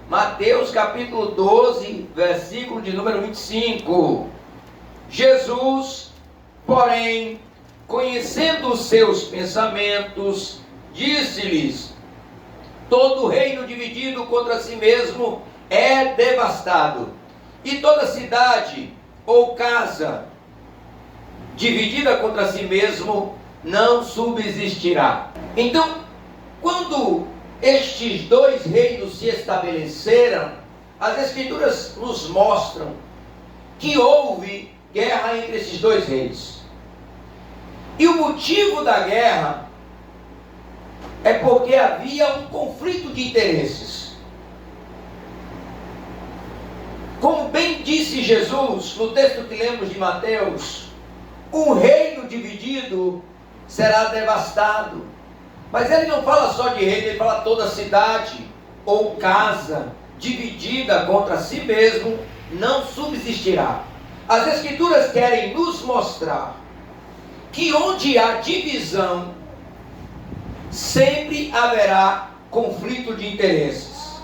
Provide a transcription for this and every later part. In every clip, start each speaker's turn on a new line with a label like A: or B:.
A: Mateus capítulo 12, versículo de número 25. Jesus, porém, conhecendo os seus pensamentos, disse-lhes: todo reino dividido contra si mesmo é devastado, e toda cidade ou casa dividida contra si mesmo não subsistirá. Então, quando estes dois reinos se estabeleceram, as Escrituras nos mostram que houve guerra entre esses dois reis. E o motivo da guerra é porque havia um conflito de interesses. Como bem disse Jesus no texto que lemos de Mateus, um reino dividido será devastado. Mas ele não fala só de reino, ele fala toda cidade ou casa dividida contra si mesmo não subsistirá. As Escrituras querem nos mostrar que onde há divisão, sempre haverá conflito de interesses.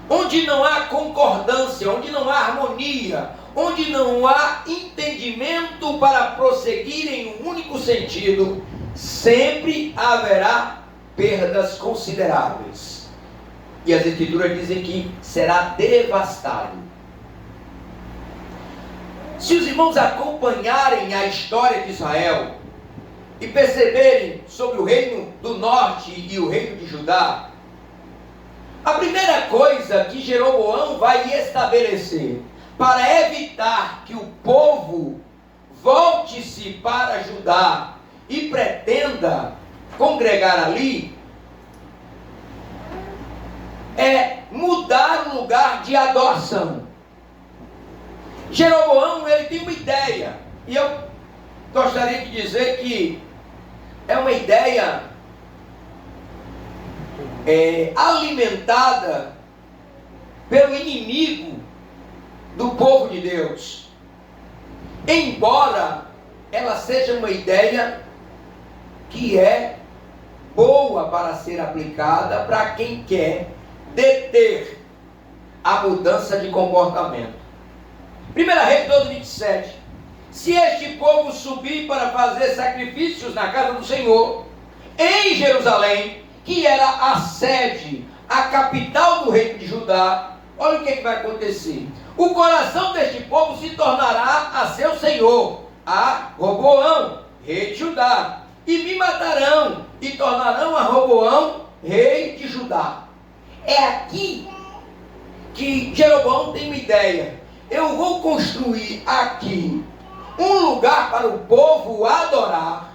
A: Onde não há concordância, onde não há harmonia, onde não há entendimento para prosseguir em um único sentido, sempre haverá perdas consideráveis. E as Escrituras dizem que será devastado. Se os irmãos acompanharem a história de Israel e perceberem sobre o reino do norte e o reino de Judá, a primeira coisa que Jeroboão vai estabelecer para evitar que o povo volte-se para Judá e pretenda congregar ali, é mudar o lugar de adoração. Jeroboão, ele tem uma ideia, e eu gostaria de dizer que é uma ideia alimentada pelo inimigo do povo de Deus, embora ela seja uma ideia que é boa para ser aplicada para quem quer deter a mudança de comportamento. 1 Reis 12, 27. Se este povo subir para fazer sacrifícios na casa do Senhor, em Jerusalém, que era a sede, a capital do reino de Judá, olha o que vai acontecer. O coração deste povo se tornará a seu senhor, a Roboão, rei de Judá, e me matarão, e tornarão a Roboão, rei de Judá. É aqui que Jeroboão tem uma ideia. Eu vou construir aqui um lugar para o povo adorar,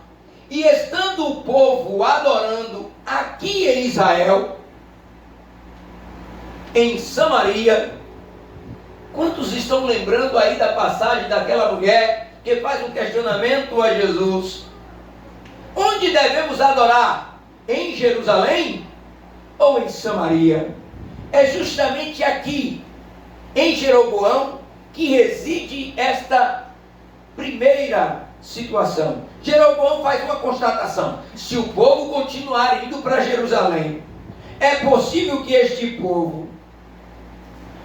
A: e estando o povo adorando aqui em Israel, em Samaria, quantos estão lembrando aí da passagem daquela mulher que faz um questionamento a Jesus? Onde devemos adorar? Em Jerusalém ou em Samaria? É justamente aqui, em Jeroboão, que reside esta primeira situação. Jeroboão faz uma constatação: se o povo continuar indo para Jerusalém, é possível que este povo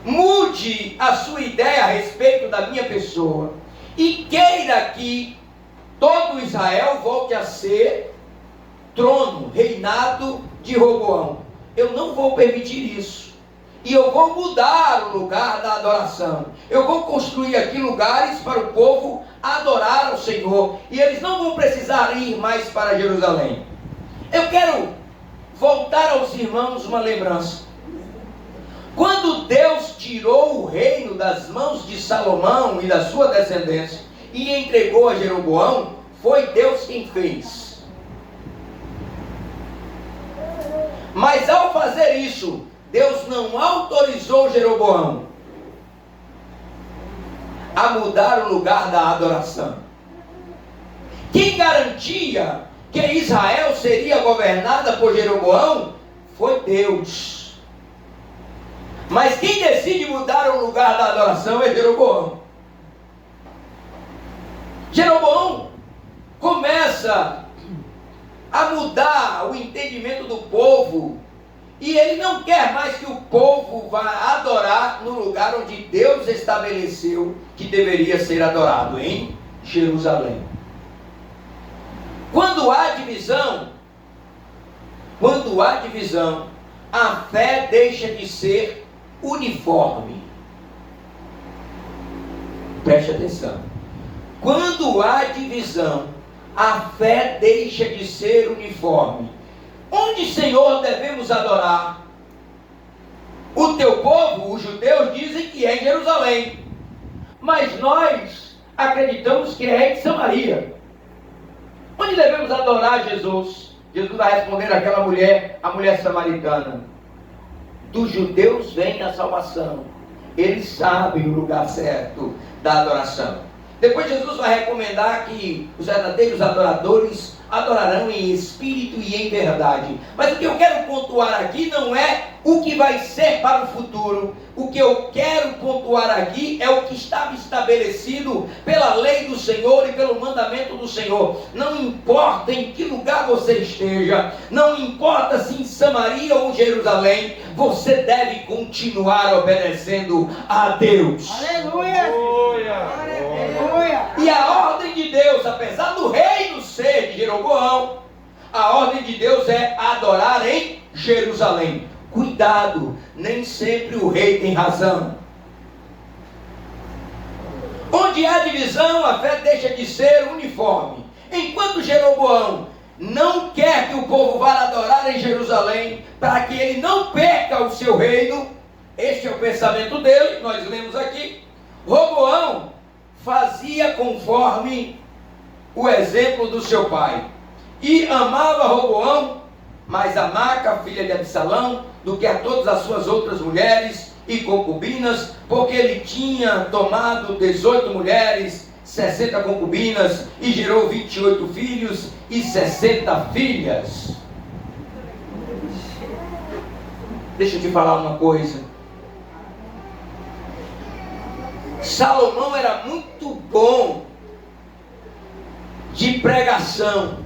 A: mude a sua ideia a respeito da minha pessoa e queira que todo Israel volte a ser trono, reinado de Roboão. Eu não vou permitir isso. E eu vou mudar o lugar da adoração. Eu vou construir aqui lugares para o povo adorar ao Senhor. E eles não vão precisar ir mais para Jerusalém. Eu quero voltar aos irmãos uma lembrança. Quando Deus tirou o reino das mãos de Salomão e da sua descendência e entregou a Jeroboão, foi Deus quem fez. Mas ao fazer isso, Deus não autorizou Jeroboão a mudar o lugar da adoração. Quem garantia que Israel seria governada por Jeroboão foi Deus. Mas quem decide mudar o lugar da adoração é Jeroboão. Jeroboão começa a mudar o entendimento do povo, e ele não quer mais que o povo vai adorar no lugar onde Deus estabeleceu que deveria ser adorado, em Jerusalém. Quando há divisão, a fé deixa de ser uniforme. Preste atenção. Quando há divisão, a fé deixa de ser uniforme. Onde, Senhor, devemos adorar? O teu povo, os judeus, dizem que é em Jerusalém. Mas nós acreditamos que é em Samaria. Onde devemos adorar Jesus? Jesus vai responder àquela mulher, a mulher samaritana. Dos judeus vem a salvação. Eles sabem o lugar certo da adoração. Depois Jesus vai recomendar que os verdadeiros adoradores adorarão em espírito e em verdade. Mas o que eu quero pontuar aqui não é o que vai ser para o futuro. O que eu quero pontuar aqui é o que estava estabelecido pela lei do Senhor e pelo mandamento do Senhor. Não importa em que lugar você esteja, não importa se em Samaria ou Jerusalém, você deve continuar obedecendo a Deus.
B: Aleluia! Aleluia!
A: E a ordem de Deus, apesar do reino ser de Jeroboão, a ordem de Deus é adorar em Jerusalém. Cuidado, nem sempre o rei tem razão. Onde há divisão, a fé deixa de ser uniforme. Enquanto Jeroboão não quer que o povo vá adorar em Jerusalém, para que ele não perca o seu reino, este é o pensamento dele, nós lemos aqui. Roboão fazia conforme o exemplo do seu pai, e amava Roboão mais a Maaca, filha de Absalão, do que a todas as suas outras mulheres e concubinas, porque ele tinha tomado 18 mulheres, 60 concubinas, e gerou 28 filhos e 60 filhas. Deixa eu te falar uma coisa. Salomão era muito bom de pregação,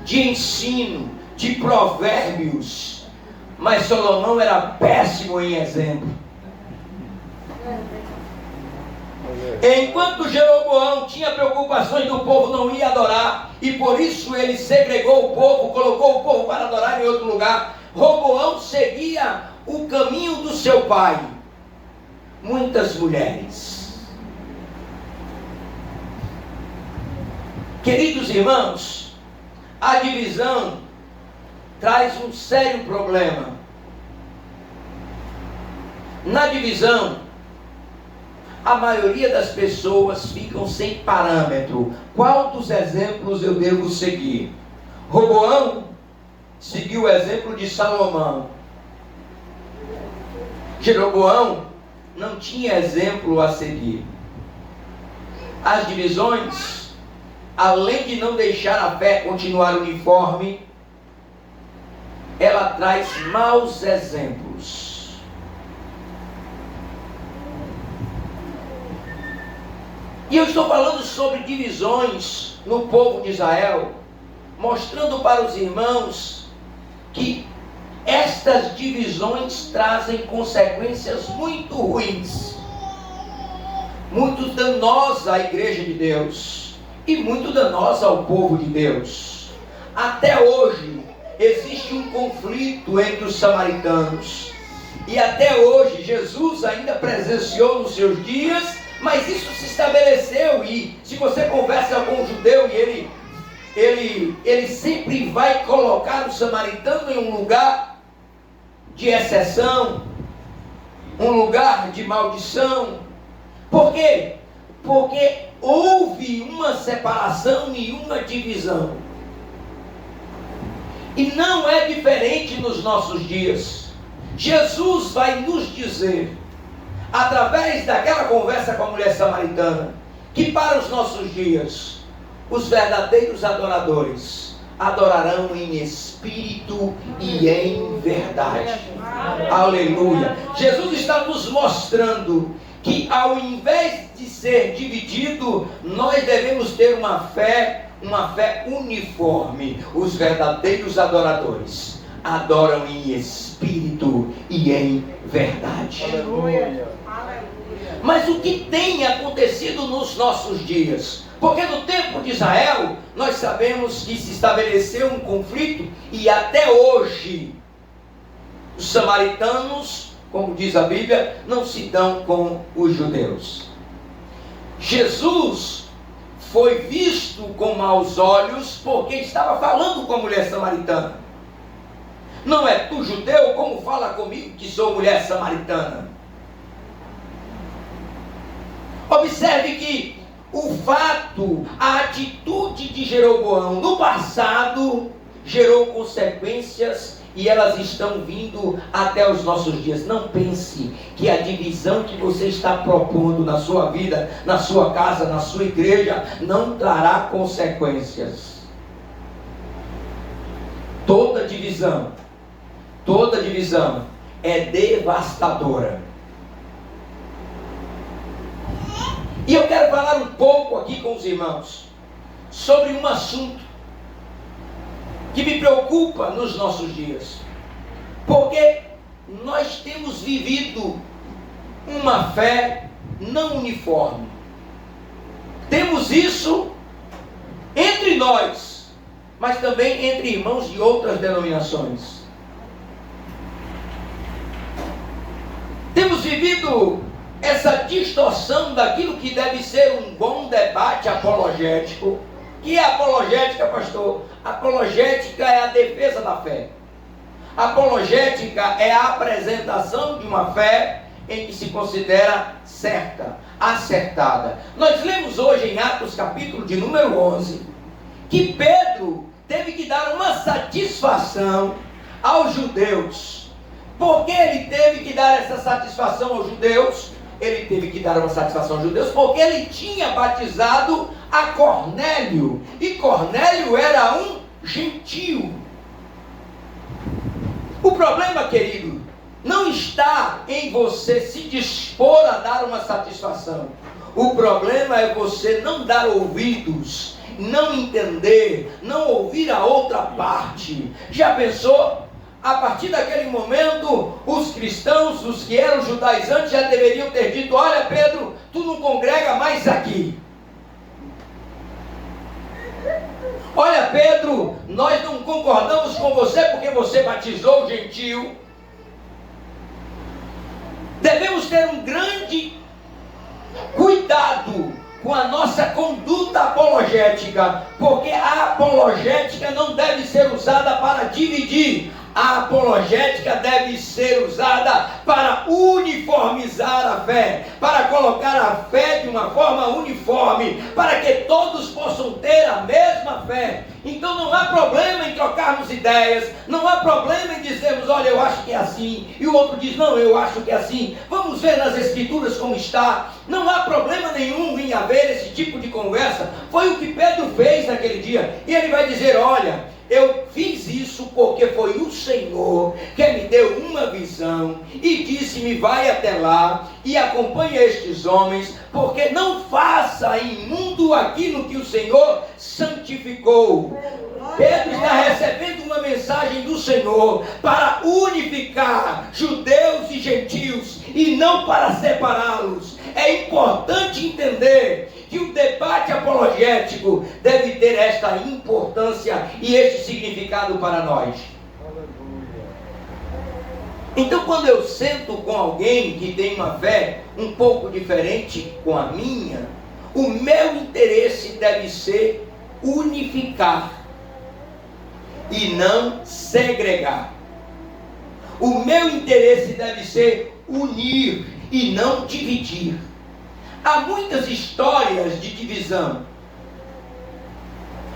A: de ensino, de provérbios, mas Salomão era péssimo em exemplo. Enquanto Jeroboão tinha preocupações do povo não ir adorar, e por isso ele segregou o povo, colocou o povo para adorar em outro lugar, Roboão seguia o caminho do seu pai. Muitas mulheres. Queridos irmãos, a divisão traz um sério problema. Na divisão, a maioria das pessoas ficam sem parâmetro. Qual dos exemplos eu devo seguir? Roboão seguiu o exemplo de Salomão. Jeroboão não tinha exemplo a seguir. As divisões, além de não deixar a fé continuar uniforme, ela traz maus exemplos. E eu estou falando sobre divisões no povo de Israel, mostrando para os irmãos que estas divisões trazem consequências muito ruins, muito danosa à igreja de Deus e muito danosa ao povo de Deus. Até hoje existe um conflito entre os samaritanos, e até hoje Jesus ainda presenciou nos seus dias, mas isso se estabeleceu. E se você conversa com um judeu, e ele sempre vai colocar o samaritano em um lugar de exceção, um lugar de maldição. Por quê? Porque houve uma separação e uma divisão. E não é diferente nos nossos dias. Jesus vai nos dizer, através daquela conversa com a mulher samaritana, que para os nossos dias, os verdadeiros adoradores adorarão em espírito e em verdade. Aleluia. Jesus está nos mostrando que ao invés de ser dividido, nós devemos ter uma fé uniforme. Os verdadeiros adoradores adoram em espírito e em verdade.
B: Aleluia.
A: Mas o que tem acontecido nos nossos dias? Porque no tempo de Israel, nós sabemos que se estabeleceu um conflito e até hoje os samaritanos, como diz a Bíblia, não se dão com os judeus. Jesus foi visto com maus olhos porque estava falando com a mulher samaritana. Não é tu judeu, como fala comigo que sou mulher samaritana? Observe que o fato, a atitude de Jeroboão no passado gerou consequências e elas estão vindo até os nossos dias. Não pense que a divisão que você está propondo na sua vida, na sua casa, na sua igreja, não trará consequências. Toda divisão é devastadora. E eu quero falar um pouco aqui com os irmãos sobre um assunto que me preocupa nos nossos dias, porque nós temos vivido uma fé não uniforme. Temos isso entre nós, mas também entre irmãos de outras denominações. Temos vivido essa distorção daquilo que deve ser um bom debate apologético. Que é apologética, pastor? Apologética é a defesa da fé. Apologética é a apresentação de uma fé em que se considera certa, acertada. Nós lemos hoje em Atos capítulo de número 11, que Pedro teve que dar uma satisfação aos judeus. Por que ele teve que dar essa satisfação aos judeus? Ele teve que dar uma satisfação aos judeus porque ele tinha batizado a Cornélio. E Cornélio era um gentio. O problema, querido, não está em você se dispor a dar uma satisfação. O problema é você não dar ouvidos, não entender, não ouvir a outra parte. Já pensou? A partir daquele momento, os cristãos, os que eram judaizantes, já deveriam ter dito: olha, Pedro, tu não congrega mais aqui. Olha, Pedro, nós não concordamos com você porque você batizou o gentio. Devemos ter um grande cuidado com a nossa conduta apologética, porque a apologética não deve ser usada para dividir. A apologética deve ser usada para uniformizar a fé, para colocar a fé de uma forma uniforme, para que todos possam ter a mesma fé. Então não há problema em trocarmos ideias, não há problema em dizermos: olha, eu acho que é assim, e o outro diz: não, eu acho que é assim, vamos ver nas escrituras como está. Não há problema nenhum em haver esse tipo de conversa. Foi o que Pedro fez naquele dia, e ele vai dizer: olha, eu fiz isso porque foi o Senhor que me deu uma visão e disse-me: vai até lá e acompanha estes homens, porque não faça imundo aquilo que o Senhor santificou. Pedro está recebendo uma mensagem do Senhor para unificar judeus e gentios e não para separá-los. É importante entender que o debate apologético deve ter esta importância e este significado para nós. Então, quando eu sento com alguém que tem uma fé um pouco diferente com a minha, o meu interesse deve ser unificar e não segregar. O meu interesse deve ser unir e não dividir. Há muitas histórias de divisão.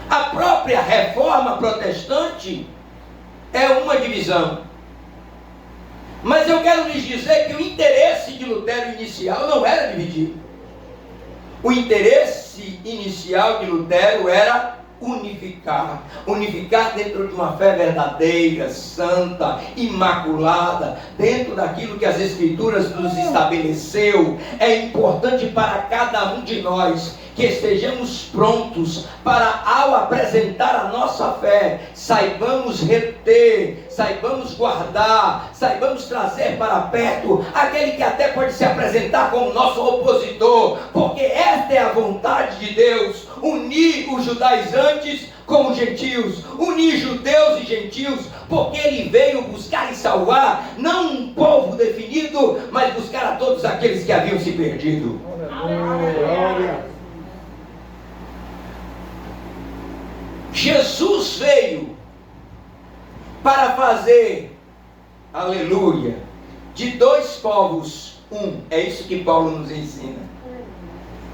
A: A própria reforma protestante é uma divisão. Mas eu quero lhes dizer que o interesse de Lutero inicial não era dividir. O interesse inicial de Lutero era unificar. Unificar dentro de uma fé verdadeira, santa, imaculada, dentro daquilo que as Escrituras nos estabeleceu. É importante para cada um de nós que estejamos prontos para, ao apresentar a nossa fé, saibamos reter, saibamos guardar, saibamos trazer para perto aquele que até pode se apresentar como nosso opositor, porque esta é a vontade de Deus: unir os judaizantes com os gentios, unir judeus e gentios, porque Ele veio buscar e salvar, não um povo definido, mas buscar a todos aqueles que haviam se perdido. Glória. Jesus veio para fazer, aleluia, de dois povos um. É isso que Paulo nos ensina.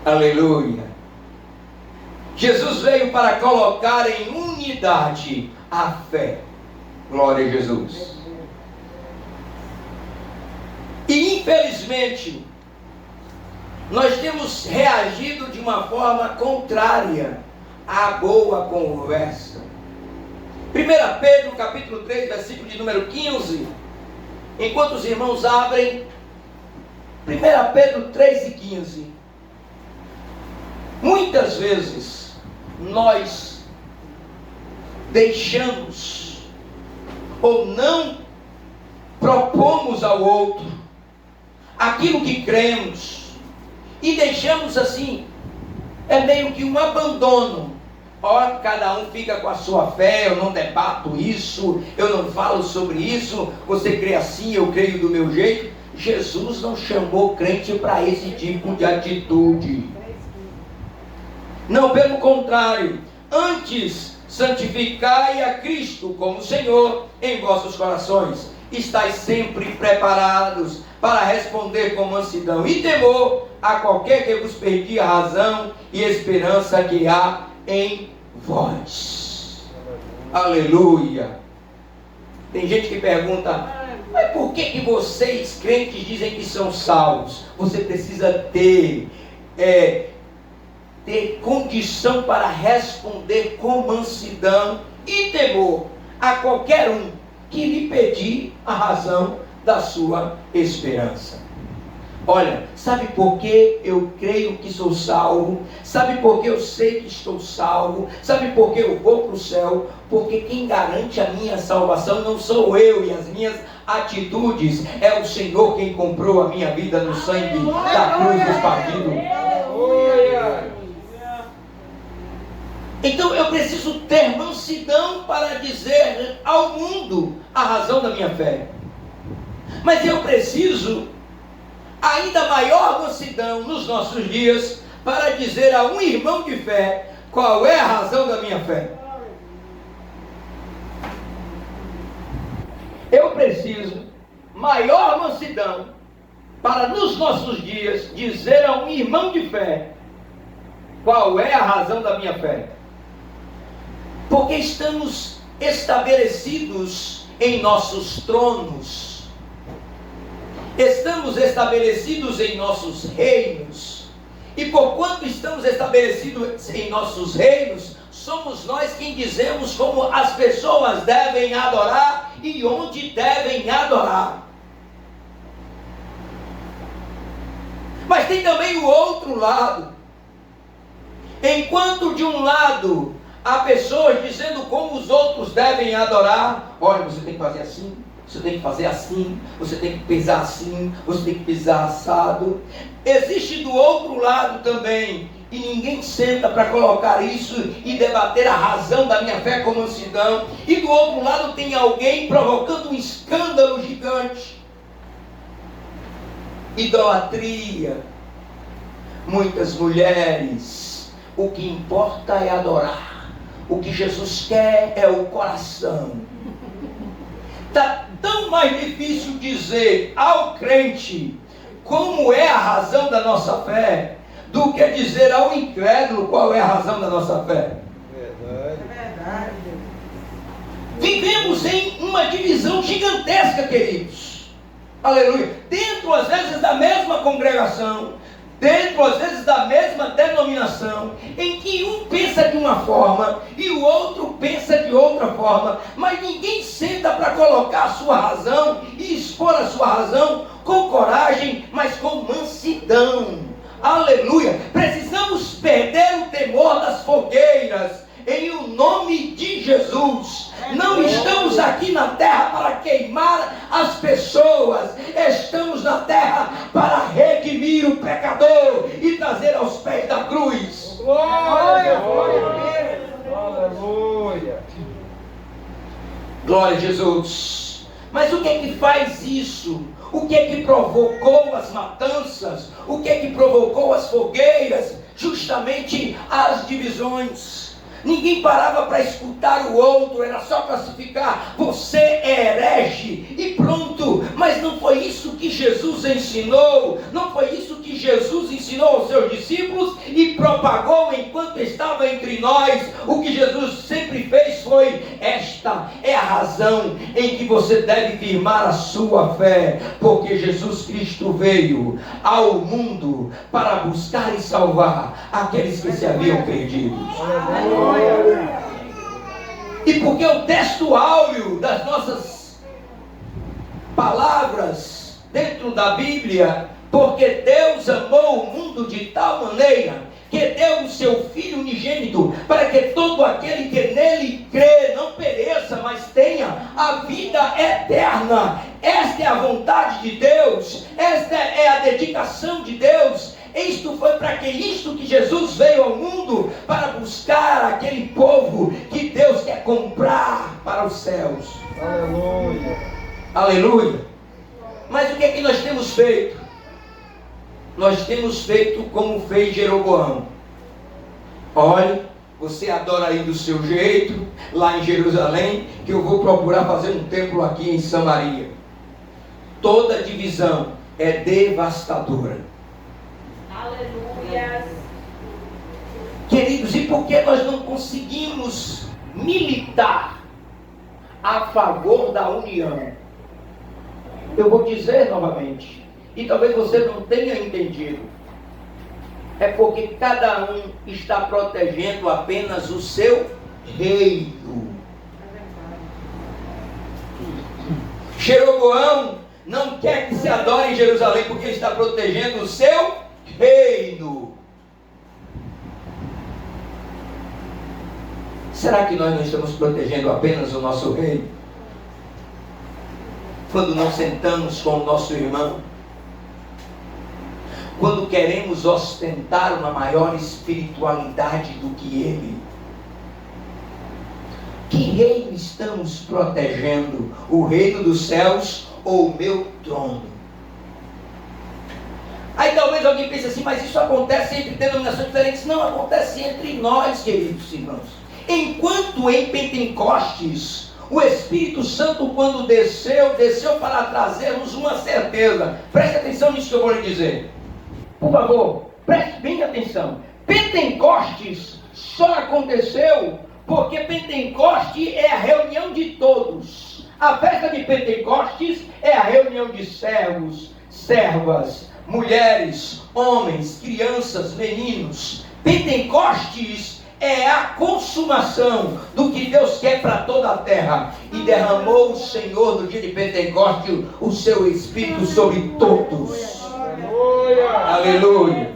A: Aleluia. Jesus veio para colocar em unidade a fé. Glória a Jesus. E infelizmente, nós temos reagido de uma forma contrária à boa conversa. 1 Pedro capítulo 3, versículo de número 15. Enquanto os irmãos abrem, 1 Pedro 3 e 15. Muitas vezes nós deixamos ou não propomos ao outro aquilo que cremos e deixamos assim, é meio que um abandono. Ó, cada um fica com a sua fé, eu não debato isso, eu não falo sobre isso, você crê assim, eu creio do meu jeito. Jesus não chamou crente para esse tipo de atitude. Não, pelo contrário, antes santificai a Cristo como Senhor em vossos corações. Estais sempre preparados para responder com mansidão e temor a qualquer que vos perdi a razão e esperança que há em vós. Aleluia. Tem gente que pergunta: mas por que vocês crentes dizem que são salvos? Você precisa ter condição para responder com mansidão e temor a qualquer um que lhe pedir a razão da sua esperança. Olha, sabe por que eu creio que sou salvo? Sabe por que eu sei que estou salvo? Sabe por que eu vou para o céu? Porque quem garante a minha salvação não sou eu e as minhas atitudes, é o Senhor quem comprou a minha vida no sangue da cruz espargido. Então eu preciso ter mansidão para dizer ao mundo a razão da minha fé. Mas eu preciso ainda maior mansidão nos nossos dias para dizer a um irmão de fé qual é a razão da minha fé. Eu preciso maior mansidão para nos nossos dias dizer a um irmão de fé qual é a razão da minha fé. Porque estamos estabelecidos em nossos tronos, estamos estabelecidos em nossos reinos, e porquanto estamos estabelecidos em nossos reinos, somos nós quem dizemos como as pessoas devem adorar e onde devem adorar. Mas tem também o outro lado. Enquanto de um lado há pessoas dizendo como os outros devem adorar, olha, você tem que fazer assim, você tem que fazer assim, você tem que pisar assim, você tem que pisar assado. Existe do outro lado também, e ninguém senta para colocar isso e debater a razão da minha fé com mansidão. E do outro lado tem alguém provocando um escândalo gigante. Idolatria. Muitas mulheres, o que importa é adorar. O que Jesus quer é o coração. Está tão mais difícil dizer ao crente como é a razão da nossa fé, do que dizer ao incrédulo qual é a razão da nossa fé. Verdade. Vivemos em uma divisão gigantesca, queridos. Aleluia. Dentro, às vezes, da mesma congregação, dentro às vezes da mesma denominação, em que um pensa de uma forma e o outro pensa de outra forma, mas ninguém senta para colocar a sua razão e expor a sua razão com coragem, mas com mansidão. Aleluia! Precisamos perder o temor das fogueiras em o nome de Jesus. Não estamos aqui na terra para queimar as pessoas, estamos na terra para redimir o pecador e trazer aos pés da cruz.
B: Glória, glória a Deus.
C: Aleluia.
A: Glória a Jesus. Mas o que é que faz isso? O que é que provocou as matanças? O que é que provocou as fogueiras? Justamente as divisões. Ninguém parava para escutar o outro, era só classificar: você é herege e pronto. Mas não foi isso que Jesus ensinou, não foi isso que Jesus ensinou aos seus discípulos e propagou enquanto estava entre nós. O que Jesus sempre fez foi: esta é a razão em que você deve firmar a sua fé, porque Jesus Cristo veio ao mundo para buscar e salvar aqueles que se haviam perdido. E porque o texto áureo das nossas palavras dentro da Bíblia, porque Deus amou o mundo de tal maneira que deu o seu Filho unigênito, para que todo aquele que nele crê não pereça, mas tenha a vida eterna. Esta é a vontade de Deus, esta é a dedicação de Deus. Isto foi para que Jesus veio ao mundo, para buscar aquele povo que Deus quer comprar para os céus.
C: Aleluia.
A: Aleluia. Mas o que é que nós temos feito? Nós temos feito como fez Jeroboão. Olha, você adora aí do seu jeito, lá em Jerusalém, que eu vou procurar fazer um templo aqui em Samaria. Toda divisão é devastadora.
D: Aleluia.
A: Queridos, e por que nós não conseguimos militar a favor da união? Eu vou dizer novamente, e talvez você não tenha entendido. É porque cada um está protegendo apenas o seu reino. Jeroboão não quer que se adore em Jerusalém, porque ele está protegendo o seu reino. Será que nós não estamos protegendo apenas o nosso reino? Quando não sentamos com o nosso irmão, quando queremos ostentar uma maior espiritualidade do que ele, que reino estamos protegendo? O reino dos céus ou o meu trono? Aí talvez alguém pense assim: mas isso acontece entre denominações diferentes. Não, acontece entre nós, queridos irmãos. Enquanto em Pentecostes, o Espírito Santo, quando desceu para trazermos uma certeza. Preste atenção nisso que eu vou lhe dizer. Por favor, preste bem atenção. Pentecostes só aconteceu porque Pentecostes é a reunião de todos. A festa de Pentecostes é a reunião de servos, servas, mulheres, homens, crianças, meninos. Pentecostes é a consumação do que Deus quer para toda a terra. E derramou o Senhor no dia de Pentecostes o seu Espírito sobre todos. Aleluia.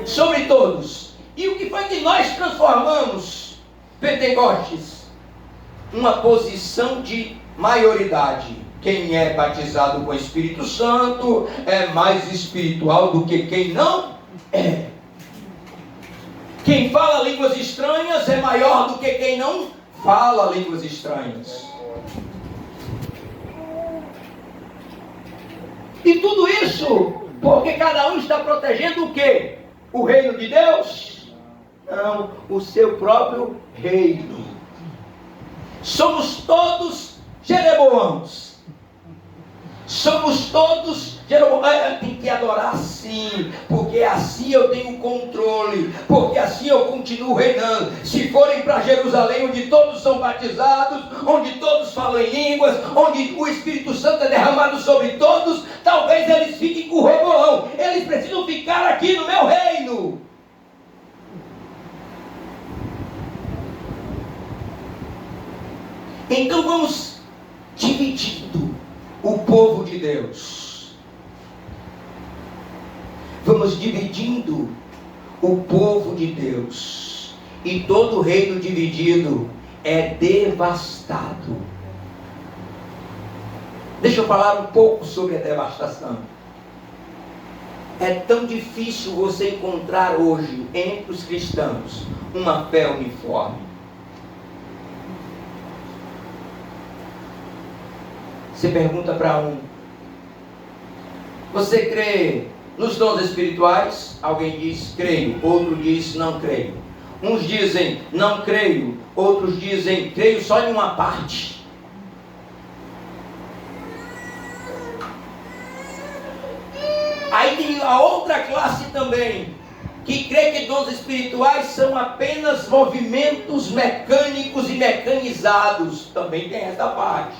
A: Sobre todos. E o que foi que nós transformamos Pentecostes? Uma posição de maioridade. Quem é batizado com o Espírito Santo é mais espiritual do que quem não é. Quem fala línguas estranhas é maior do que quem não fala línguas estranhas. E tudo isso porque cada um está protegendo o quê? O reino de Deus? Não, o seu próprio reino. Somos todos Jeroboãos. Somos todos Jeroboão. Tem que adorar sim, porque assim eu tenho controle, porque assim eu continuo reinando. Se forem para Jerusalém, onde todos são batizados, onde todos falam em línguas, onde o Espírito Santo é derramado sobre todos, talvez eles fiquem com Roboão. Eles precisam ficar aqui no meu reino. Então vamos dividindo o povo de Deus. Vamos dividindo o povo de Deus. E todo reino dividido é devastado. Deixa eu falar um pouco sobre a devastação. É tão difícil você encontrar hoje entre os cristãos uma fé uniforme. Você pergunta para um: você crê nos dons espirituais? Alguém diz creio, outro diz não creio. Uns dizem não creio, outros dizem creio só em uma parte. Aí tem a outra classe também, que crê que dons espirituais são apenas movimentos mecânicos e mecanizados. Também tem essa parte.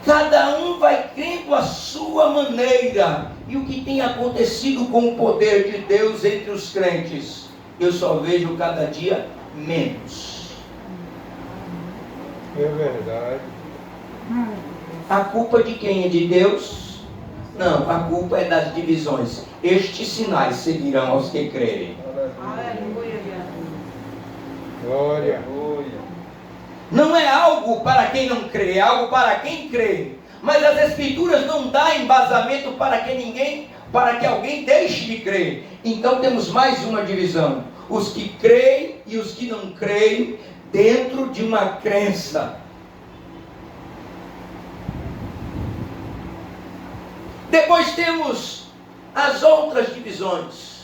A: Cada um vai crendo a sua maneira. E o que tem acontecido com o poder de Deus entre os crentes? Eu só vejo cada dia menos.
C: É verdade.
A: A culpa de quem? É de Deus? Não, a culpa é das divisões. Estes sinais seguirão aos que crerem.
B: Aleluia.
C: Glória.
A: Não é algo para quem não crê, é algo para quem crê. Mas as escrituras não dão embasamento para que alguém deixe de crer. Então temos mais uma divisão: os que creem e os que não creem dentro de uma crença. Depois temos as outras divisões,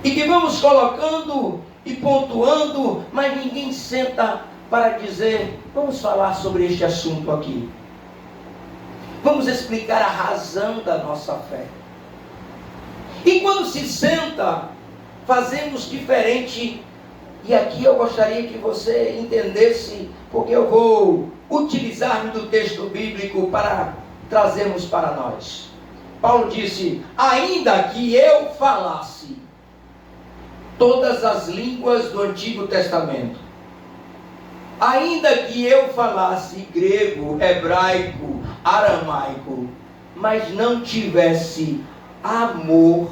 A: e que vamos colocando e pontuando, mas ninguém senta para dizer: vamos falar sobre este assunto aqui. Vamos explicar a razão da nossa fé. E quando se senta, fazemos diferente. E aqui eu gostaria que você entendesse, porque eu vou utilizar do texto bíblico para trazermos para nós. Paulo disse: ainda que eu falasse todas as línguas do Antigo Testamento, ainda que eu falasse grego, hebraico, aramaico, mas não tivesse amor,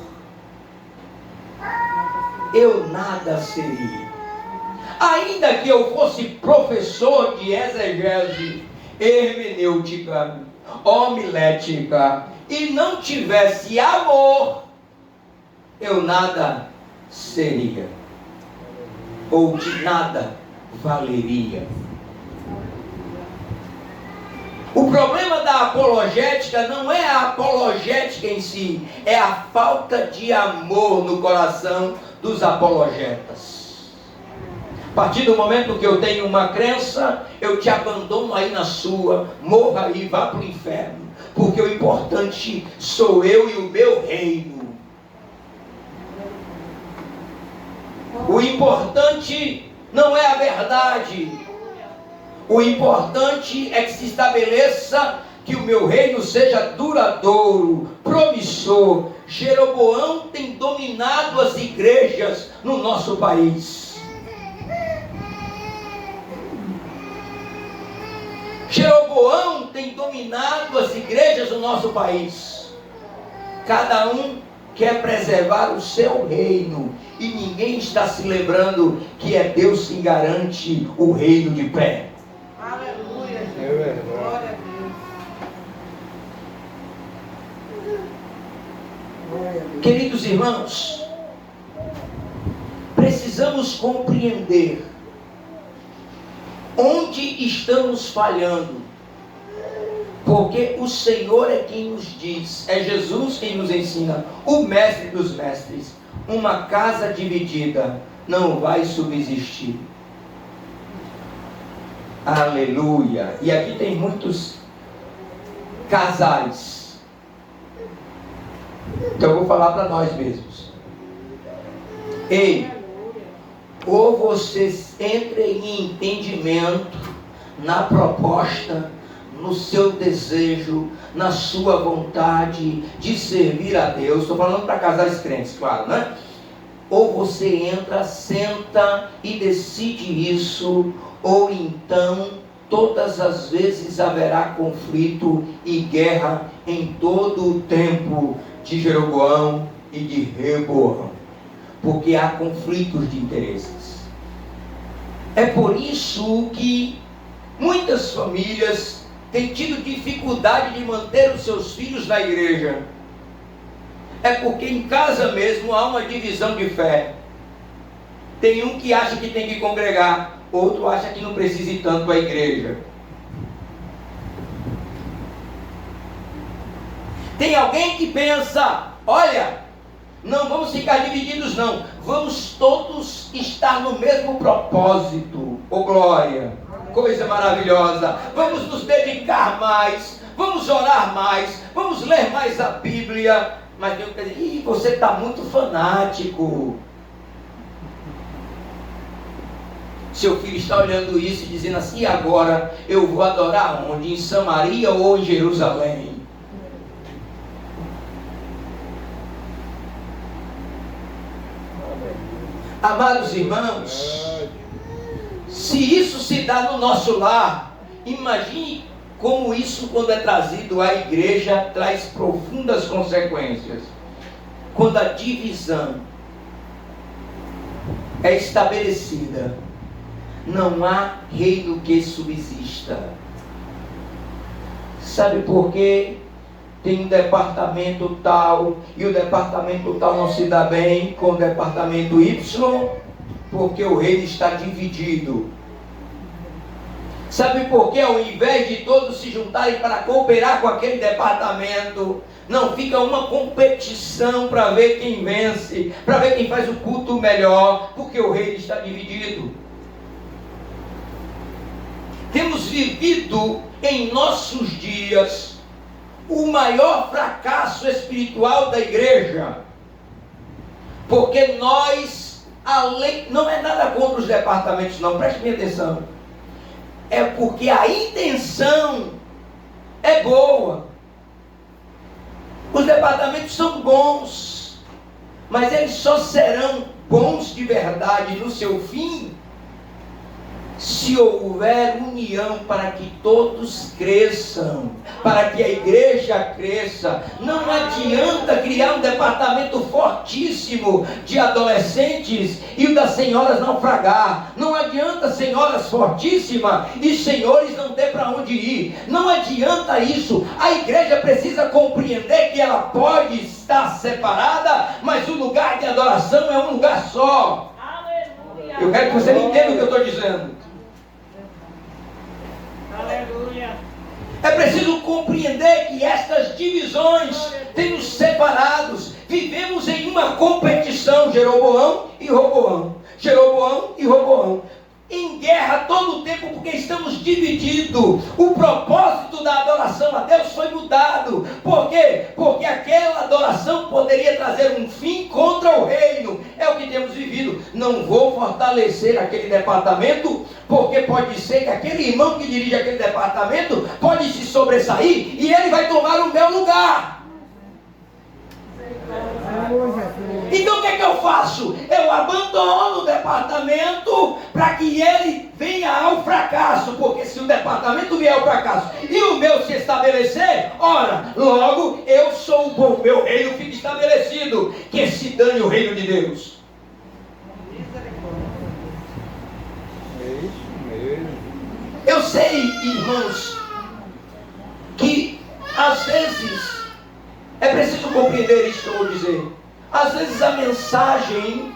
A: eu nada seria. Ainda que eu fosse professor de exegese, hermenêutica, homilética, e não tivesse amor, eu nada seria, ou de nada valeria. O problema da apologética não é a apologética em si, é a falta de amor no coração dos apologetas. A partir do momento que eu tenho uma crença, eu te abandono aí na sua, morra aí, vá para o inferno, porque o importante sou eu e o meu reino. O importante não é a verdade. O importante é que se estabeleça que o meu reino seja duradouro, promissor. Jeroboão tem dominado as igrejas no nosso país. Jeroboão tem dominado as igrejas do nosso país. Cada um quer preservar o seu reino, e ninguém está se lembrando que é Deus quem garante o reino de pé.
B: Aleluia.
C: É verdade.
B: Glória a Deus.
A: Queridos irmãos, precisamos compreender onde estamos falhando, porque o Senhor é quem nos diz, é Jesus quem nos ensina, o mestre dos mestres: uma casa dividida não vai subsistir. Aleluia. E aqui tem muitos casais, então eu vou falar para nós mesmos: ei, ou vocês entrem em entendimento na proposta, no seu desejo, na sua vontade de servir a Deus. Estou falando para casais crentes, claro, né? Ou você entra, senta e decide isso, ou então todas as vezes haverá conflito e guerra em todo o tempo de Jeroboão e de Reboão, porque há conflitos de interesses. É por isso que muitas famílias têm tido dificuldade de manter os seus filhos na igreja. É porque em casa mesmo há uma divisão de fé. Tem um que acha que tem que congregar, outro acha que não precisa ir tanto à igreja. Tem alguém que pensa, olha, não vamos ficar divididos não, vamos todos estar no mesmo propósito. Ô glória, coisa maravilhosa, vamos nos dedicar mais, vamos orar mais, vamos ler mais a Bíblia. Mas Deus quer dizer, você está muito fanático. Seu filho está olhando isso e dizendo assim, e agora eu vou adorar onde? Em Samaria ou em Jerusalém? Amados irmãos, se isso se dá no nosso lar, imagine como isso, quando é trazido à igreja, traz profundas consequências. Quando a divisão é estabelecida, não há reino que subsista. Sabe por quê? Tem um departamento tal, e o departamento tal não se dá bem com o departamento Y, porque o reino está dividido. Sabe por quê? Ao invés de todos se juntarem para cooperar com aquele departamento, não fica uma competição para ver quem vence, para ver quem faz o culto melhor, porque o reino está dividido. Temos vivido em nossos dias o maior fracasso espiritual da igreja, porque nós, além, não é nada contra os departamentos não, preste bem atenção, é porque a intenção é boa. Os departamentos são bons, mas eles só serão bons de verdade no seu fim se houver união para que todos cresçam, para que a igreja cresça. Não adianta criar um departamento fortíssimo de adolescentes e o das senhoras naufragar. Não adianta senhoras fortíssimas e senhores não ter para onde ir. Não adianta isso. A igreja precisa compreender que ela pode estar separada, mas o lugar de adoração é um lugar só. Eu quero que você entenda o que eu estou dizendo.
B: Aleluia.
A: É preciso compreender que estas divisões têm nos separados. Vivemos em uma competição, Jeroboão e Roboão. Jeroboão e Roboão. Em guerra todo o tempo, porque estamos divididos. O propósito da adoração a Deus foi mudado. Por quê? Porque aquela adoração poderia trazer um fim contra o reino. É o que temos vivido. Não vou fortalecer aquele departamento, porque pode ser que aquele irmão que dirige aquele departamento pode se sobressair e ele vai tomar o meu lugar. Então o que é que eu faço? Eu abandono o departamento para que ele venha ao fracasso, porque se o departamento vier ao fracasso e o meu se estabelecer, ora, logo eu sou o bom, meu reino fica estabelecido, que se dane o reino de Deus.
C: É isso mesmo.
A: Eu sei, irmãos, que às vezes é preciso compreender isso que eu vou dizer. Às vezes a mensagem,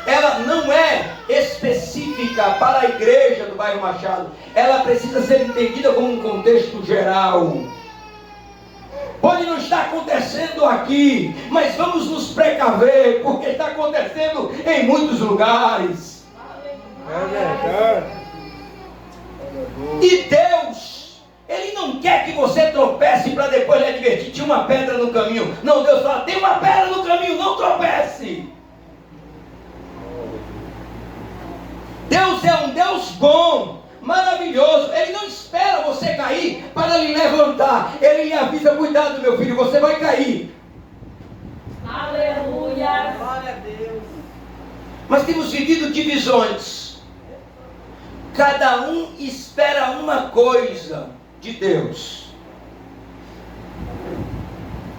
A: ela não é específica para a igreja do bairro Machado. Ela precisa ser entendida como um contexto geral. Pode não estar acontecendo aqui, mas vamos nos precaver, porque está acontecendo em muitos lugares.
C: É verdade.
A: E Deus, Ele não quer que você tropece para depois lhe advertir. Tinha uma pedra no caminho. Não, Deus fala, tem uma pedra no caminho, não tropece. Deus é um Deus bom, maravilhoso. Ele não espera você cair para lhe levantar. Ele lhe avisa: cuidado, meu filho, você vai cair.
D: Aleluia.
B: Glória a Deus.
A: Mas temos vivido divisões. Cada um espera uma coisa de Deus.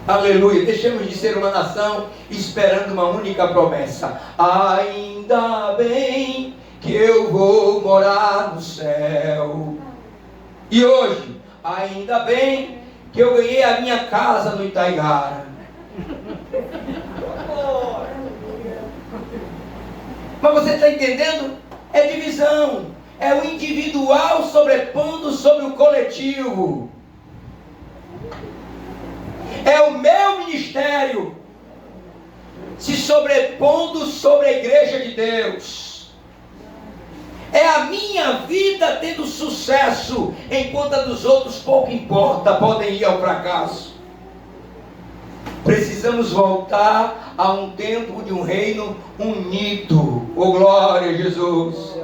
A: Aleluia. Deixemos de ser uma nação esperando uma única promessa. Ainda bem que eu vou morar no céu. E hoje, ainda bem que eu ganhei a minha casa no Itaigara. Mas você está entendendo? É divisão. É o individual sobrepondo sobre o coletivo. É o meu ministério se sobrepondo sobre a igreja de Deus. É a minha vida tendo sucesso, enquanto a dos outros pouco importa, podem ir ao fracasso. Precisamos voltar a um tempo de um reino unido. Oh, glória a Jesus!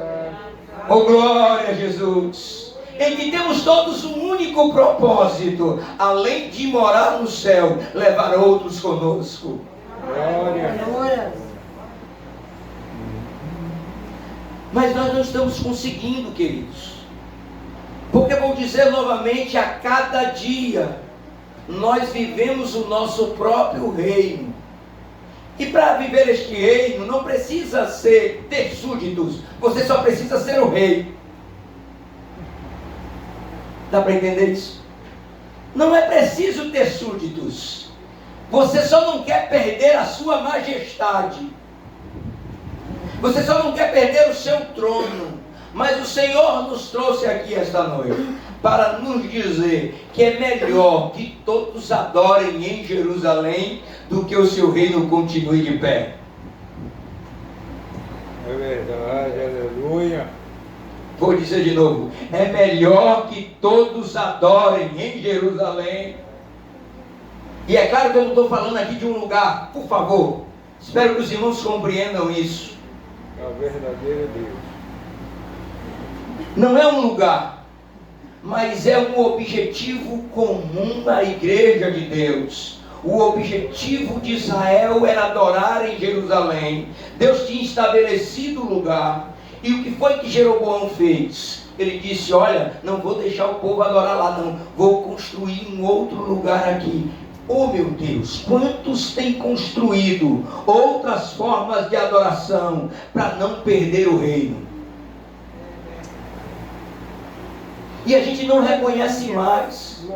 A: Oh, glória a Jesus! Em que temos todos um único propósito, além de morar no céu, levar outros conosco.
C: Glória.
A: Mas nós não estamos conseguindo, queridos. Porque vou dizer novamente, a cada dia nós vivemos o nosso próprio reino. E para viver este reino não precisa ter súditos, você só precisa ser o rei. Dá para entender isso? Não é preciso ter súditos. Você só não quer perder a sua majestade. Você só não quer perder o seu trono. Mas o Senhor nos trouxe aqui esta noite para nos dizer que é melhor que todos adorem em Jerusalém do que o seu reino continue de pé.
C: É verdade, aleluia.
A: Vou dizer de novo, é melhor que todos adorem em Jerusalém. E é claro que eu não estou falando aqui de um lugar, por favor, espero que os irmãos compreendam isso.
C: É o verdadeiro Deus.
A: Não é um lugar, mas é um objetivo comum à igreja de Deus. O objetivo de Israel era adorar em Jerusalém. Deus tinha estabelecido o lugar. E o que foi que Jeroboão fez? Ele disse: olha, não vou deixar o povo adorar lá não, vou construir um outro lugar aqui. Oh meu Deus, quantos têm construído outras formas de adoração para não perder o reino? E a gente não reconhece mais.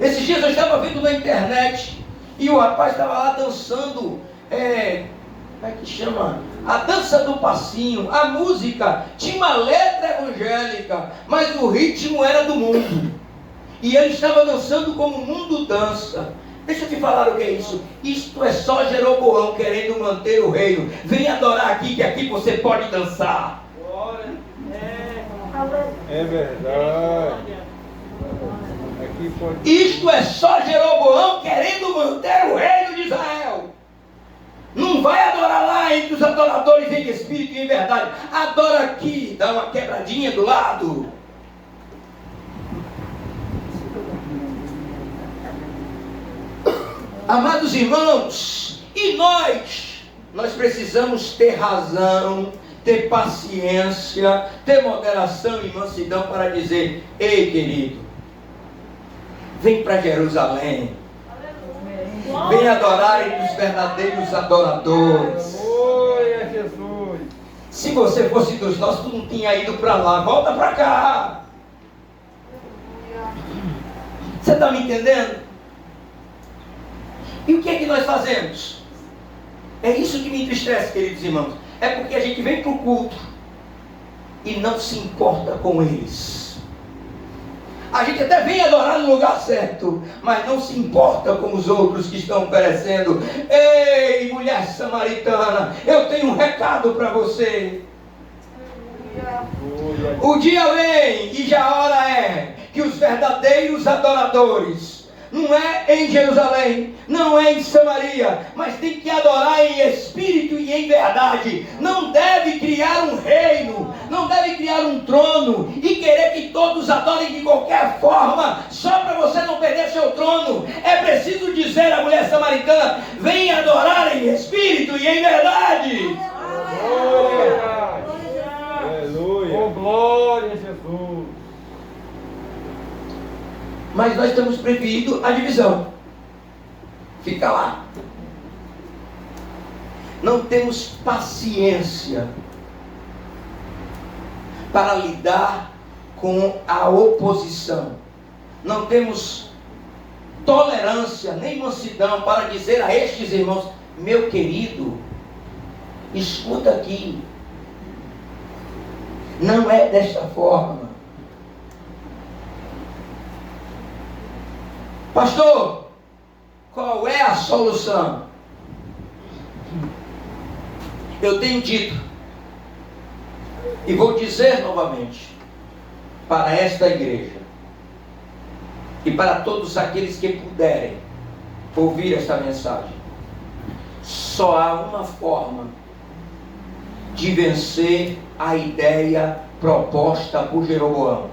A: Esses dias eu estava vendo na internet e o rapaz estava lá dançando, como é que chama? A dança do passinho. A música tinha uma letra evangélica, mas o ritmo era do mundo. E ele estava dançando como o mundo dança. Deixa eu te falar o que é isso. Isto é só Jeroboão querendo manter o reino. Vem adorar aqui, que aqui você pode dançar.
C: É verdade. Aqui pode...
A: Isto é só Jeroboão querendo manter o reino de Israel. Não vai adorar lá entre os adoradores em espírito e em verdade. Adora aqui, dá uma quebradinha do lado. Amados irmãos, e nós precisamos ter razão, ter paciência, ter moderação e mansidão para dizer: ei querido, vem para Jerusalém, vem adorar entre os verdadeiros adoradores.
C: Aleluia, Jesus.
A: Se você fosse dos nossos, tu não tinha ido para lá, volta para cá. Você está me entendendo? E o que é que nós fazemos? É isso que me entristece, queridos irmãos. É porque a gente vem para o culto e não se importa com eles. A gente até vem adorar no lugar certo, mas não se importa com os outros que estão perecendo. Ei, mulher samaritana, eu tenho um recado para você. O dia vem e já a hora é que os verdadeiros adoradores não é em Jerusalém, não é em Samaria, mas tem que adorar em espírito e em verdade. Não deve criar um reino, não deve criar um trono e querer que todos adorem de qualquer forma, só para você não perder seu trono. É preciso dizer à mulher samaritana: vem adorar em espírito e em verdade.
C: Glória! Aleluia! Oh, glória a Jesus!
A: Mas nós estamos preferindo a divisão. Fica lá. Não temos paciência para lidar com a oposição. Não temos tolerância nem mansidão para dizer a estes irmãos: meu querido, escuta aqui, não é desta forma. Pastor, qual é a solução? Eu tenho dito, e vou dizer novamente, para esta igreja, e para todos aqueles que puderem ouvir esta mensagem: só há uma forma de vencer a ideia proposta por Jeroboão.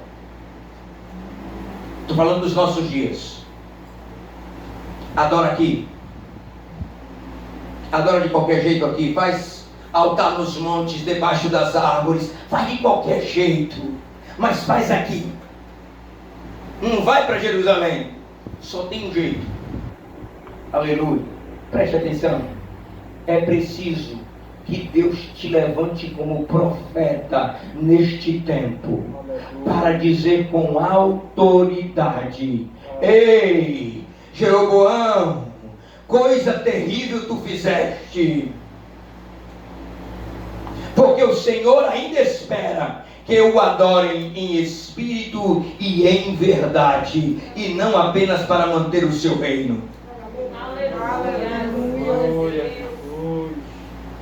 A: Estou falando dos nossos dias. Adora aqui, adora de qualquer jeito aqui, faz altar nos montes, debaixo das árvores, faz de qualquer jeito, mas faz aqui. Não vai para Jerusalém, só tem um jeito. Aleluia, preste atenção. É preciso que Deus te levante como profeta neste tempo, para dizer com autoridade: ei, Jeroboão, coisa terrível tu fizeste, porque o Senhor ainda espera que eu o adore em espírito e em verdade, e não apenas para manter o seu reino.
C: Aleluia!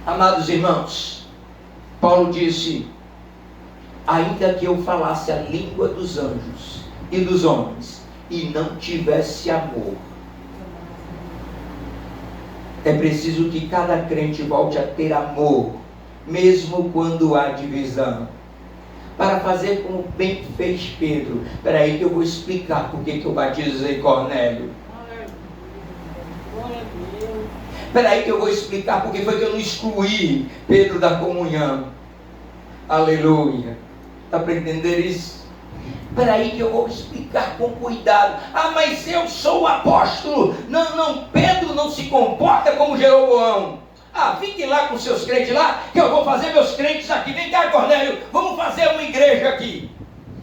A: Amados irmãos, Paulo disse: ainda que eu falasse a língua dos anjos e dos homens e não tivesse amor. É preciso que cada crente volte a ter amor, mesmo quando há divisão, para fazer como bem fez Pedro. Espera aí que eu vou explicar por que eu batizei Cornélio. Espera aí que eu vou explicar porque foi que eu não excluí Pedro da comunhão. Aleluia. Está para entender isso? Espera aí que eu vou explicar com cuidado. Ah, mas eu sou o apóstolo. Não, Pedro não se comporta como Jeroboão. Ah, fiquem lá com seus crentes lá, que eu vou fazer meus crentes aqui. Vem cá, Cornélio, vamos fazer uma igreja aqui.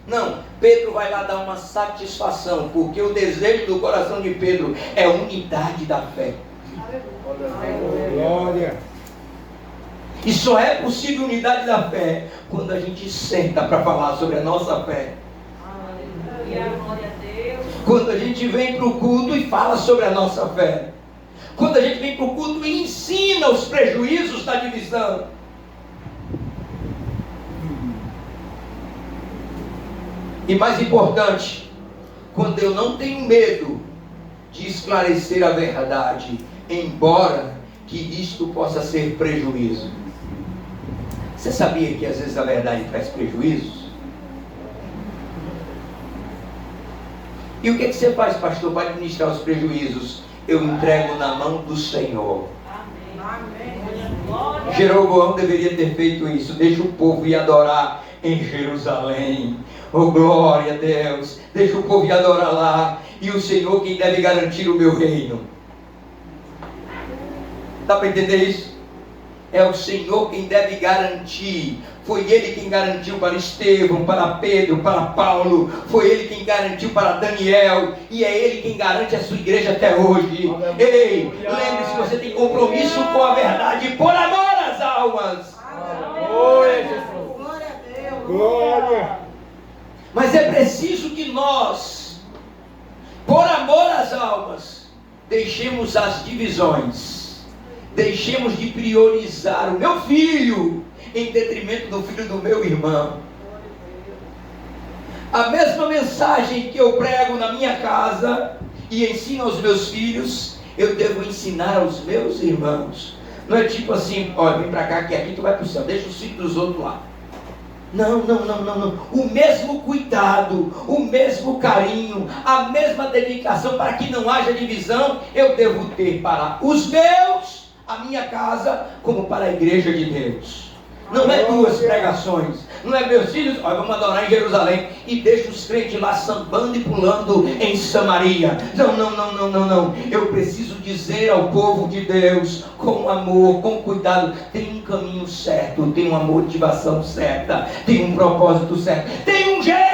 A: Não, Pedro vai lá dar uma satisfação, porque o desejo do coração de Pedro é a unidade da fé.
C: Glória!
A: E só é possível unidade da fé quando a gente senta para falar sobre a nossa fé. Quando a gente vem para o culto e fala sobre a nossa fé. Quando a gente vem para o culto e ensina os prejuízos da divisão. E mais importante, quando eu não tenho medo de esclarecer a verdade, embora que isto possa ser prejuízo. Você sabia que às vezes a verdade traz prejuízos? E o que você faz, pastor, para administrar os prejuízos? Eu entrego na mão do Senhor. Amém. Jeroboão deveria ter feito isso. Deixa o povo ir adorar em Jerusalém. Oh, glória a Deus. Deixa o povo ir adorar lá. E o Senhor quem deve garantir o meu reino. Dá para entender isso? É o Senhor quem deve garantir. Foi Ele quem garantiu para Estevão, para Pedro, para Paulo. Foi Ele quem garantiu para Daniel. E é Ele quem garante a sua igreja até hoje. Ei, lembre-se, você tem compromisso com a verdade por amor às almas.
C: Glória a Jesus!
B: Glória a Deus!
C: Glória!
A: Mas é preciso que nós, por amor às almas, deixemos as divisões. Deixemos de priorizar o meu filho em detrimento do filho do meu irmão. A mesma mensagem que eu prego na minha casa, e ensino aos meus filhos, eu devo ensinar aos meus irmãos. Não é tipo assim, olha, vem para cá que aqui tu vai para o céu, deixa os filhos dos outros lá. Não. O mesmo cuidado, o mesmo carinho, a mesma dedicação para que não haja divisão, eu devo ter para os meus, a minha casa, como para a igreja de Deus. Não é duas pregações, não é meus filhos, olha, vamos adorar em Jerusalém e deixa os crentes lá sambando e pulando em Samaria. Não. Eu preciso dizer ao povo de Deus, com amor, com cuidado, tem um caminho certo, tem uma motivação certa, tem um propósito certo, tem um jeito